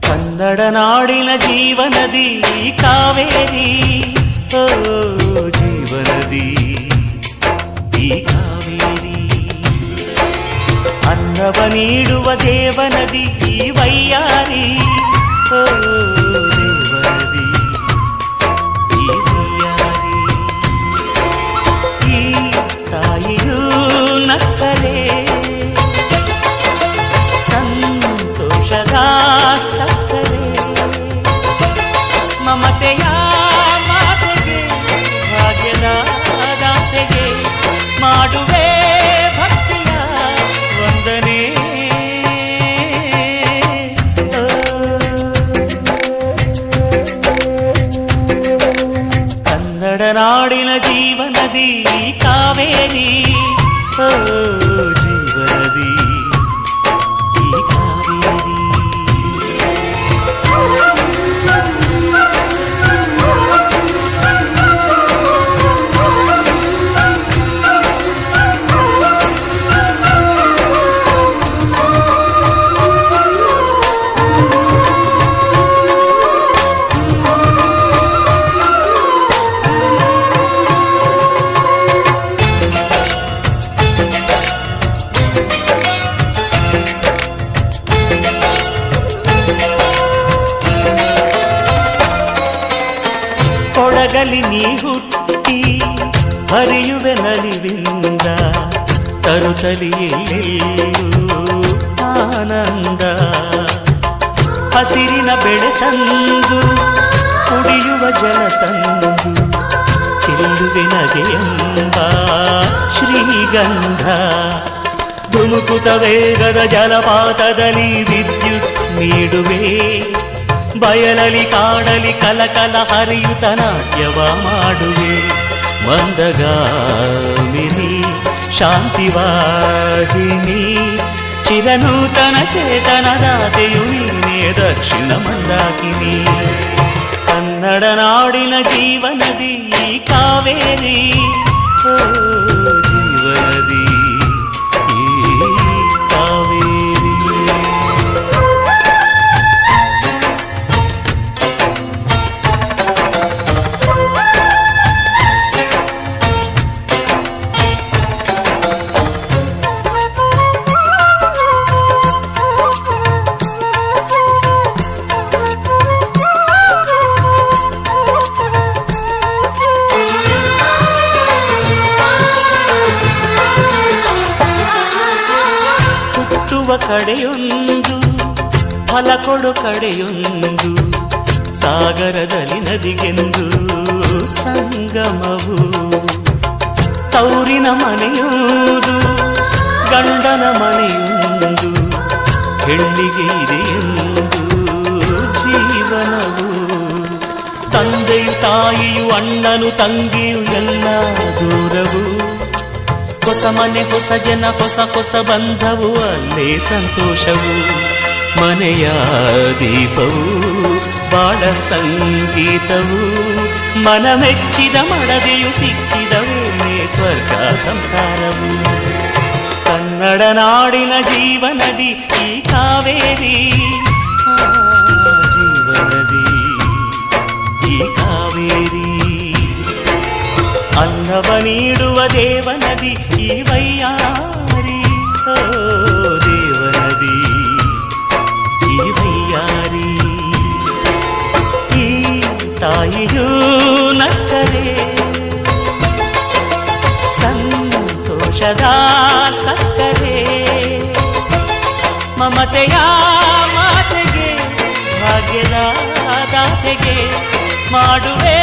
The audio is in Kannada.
ಕನ್ನಡ ನಾಡಿನ ಜೀವನದಿ ಕಾವೇರಿ, ಓ ಜೀವನದಿ ಈ ಕಾವೇರಿ. ಅನ್ನವ ನೀಡುವ ದೇವನದಿ ಈ ವೈಯಾರಿ, ಓ ದೇವನದಿ ಈ ವೈಯಾರಿ. ಈ ತಾಯಿಯೂ ನಕ್ಕರೆ ಸಂತೋಷದ ಸಕ್ಕರೆ, ಮಮತೆಯ ಮಾತೆಗೆ ಭಾಗ್ಯದ ದಾತೆಗೆ ಮಾಡುವೆ ಭಕ್ತಿಯ ವಂದನೆ. ಕನ್ನಡ ನಾಡಿನ ಜೀವನದಿ ಕಾವೇರಿ, ಓ ಜೀವನದಿ ಈ ಕಾವೇರಿ. ಕೊಡಗಲಿ ನೀ ಹುಟ್ಟಿ ಹರಿಯುವೆ ನಲಿವಿಂದ, ತರುತ್ತಲಿಯೆಲ್ಲೆಲ್ಲೂ ಆನಂದ. ಹಸಿರಿನ ಬೆಳೆ ತಂದು ಕುಡಿಯುವ ಜಲ ತಂದು ಚೆಲ್ಲುವೆ ನಗೆಯೆಂಬ ಶ್ರೀಗಂಧ. ಧುಮುಕುತ ವೇಗದ ಜಲಪಾತದಲ್ಲಿ ವಿದ್ಯುತ್ ನೀಡುವೆ, ಬಯಲಲಿ ಕಾಡಲಿ ಕಲಕಲ ಹರಿಯುತ ನಾಟ್ಯವ ಮಾಡುವೆ. ಮಂದಗಾಮಿನಿ ಶಾಂತಿವಾಹಿನಿ, ಚಿರನೂತನ ಚೇತನದಾತೆಯು ನೀನೇ ದಕ್ಷಿಣ ಮಂದಾಕಿನಿ. ಕನ್ನಡ ನಾಡಿನ ಜೀವನದಿ ಕಾವೇರಿ, ಓ ಜೀವನದಿ ಈ ಕಾವೇರಿ. ಕಡೆಯೊಂದು ಫಲ ಕೊಡು ಕಡೆಯೊಂದು, ಸಾಗರದಲ್ಲಿ ನದಿಗೆಂದು ಸಂಗಮವು. ತೌರಿನ ಮನೆಯುವುದು ಗಂಡನ ಮನೆಯೊಂದು, ಹೆಣ್ಣಿಗೆ ಇದೆಯೆಂದು ಜೀವನವು. ತಂದೆಯು ತಾಯಿಯು ಅಣ್ಣನು ತಂಗಿಯು ಎಲ್ಲ ದೂರವು. ಹೊಸ ಮನೆ ಹೊಸ ಜನ ಹೊಸ ಹೊಸ ಬಂಧವು, ಅಲ್ಲೇ ಸಂತೋಷವು. ಮನೆಯ ದೀಪವು ಬಾಳ ಸಂಗೀತವು, ಮನ ಮೆಚ್ಚಿದ ಮಡದೆಯು ಸಿಕ್ಕಿದವೇ ಸ್ವರ್ಗ ಸಂಸಾರವು. ಕನ್ನಡ ನಾಡಿನ ಜೀವನದಿ ಈ ಕಾವೇರಿ, ಜೀವನದಿ ಈ ಕಾವೇರಿ. ಅನ್ನವ ನೀಡುವ ದೇವನದಿ ಈ ವೈಯಾರಿ, ಓ ದೇವನದಿ ಈ ವೈಯಾರಿ. ಈ ತಾಯಿಯೂ ನಕ್ಕರೆ ಸಂತೋಷದ ಸಕ್ಕರೆ, ಮಮತೆಯ ಮಾತೆಗೆ ಭಾಗ್ಯದ ದಾತೆಗೆ ಮಾಡುವೆ